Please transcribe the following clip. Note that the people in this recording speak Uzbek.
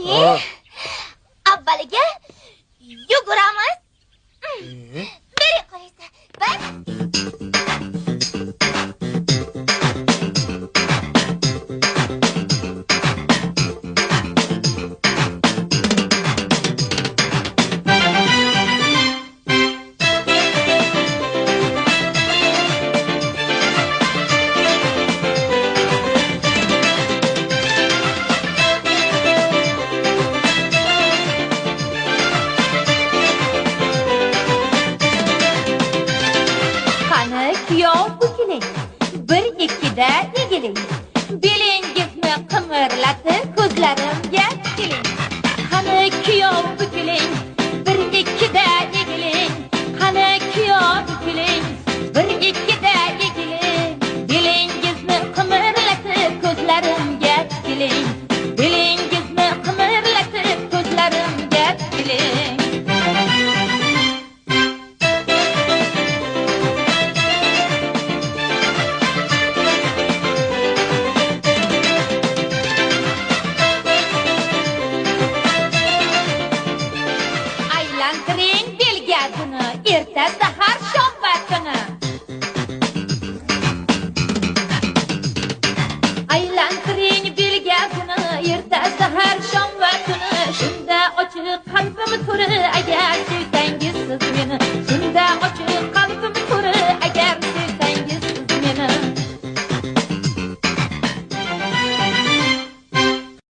Avvaliga yuguramiz. Bering qo'ysa. Egiling, belingizni qimirlatib ko'zlarimga tikiling. Qani kuyov bukiling, bir ikkida egiling. Qani kuyov bukiling, bir ikkida egiling. Belingizni qimirlatib ko'zlarimga tikiling. Belingizni qimirlatib ko'zlarimga tikiling. Erta sahar shom vaqtini aylantiring belgasini, erta sahar shom vaqtini. Shunda ochiq qalbim to'ri, agar sevsangiz siz meni.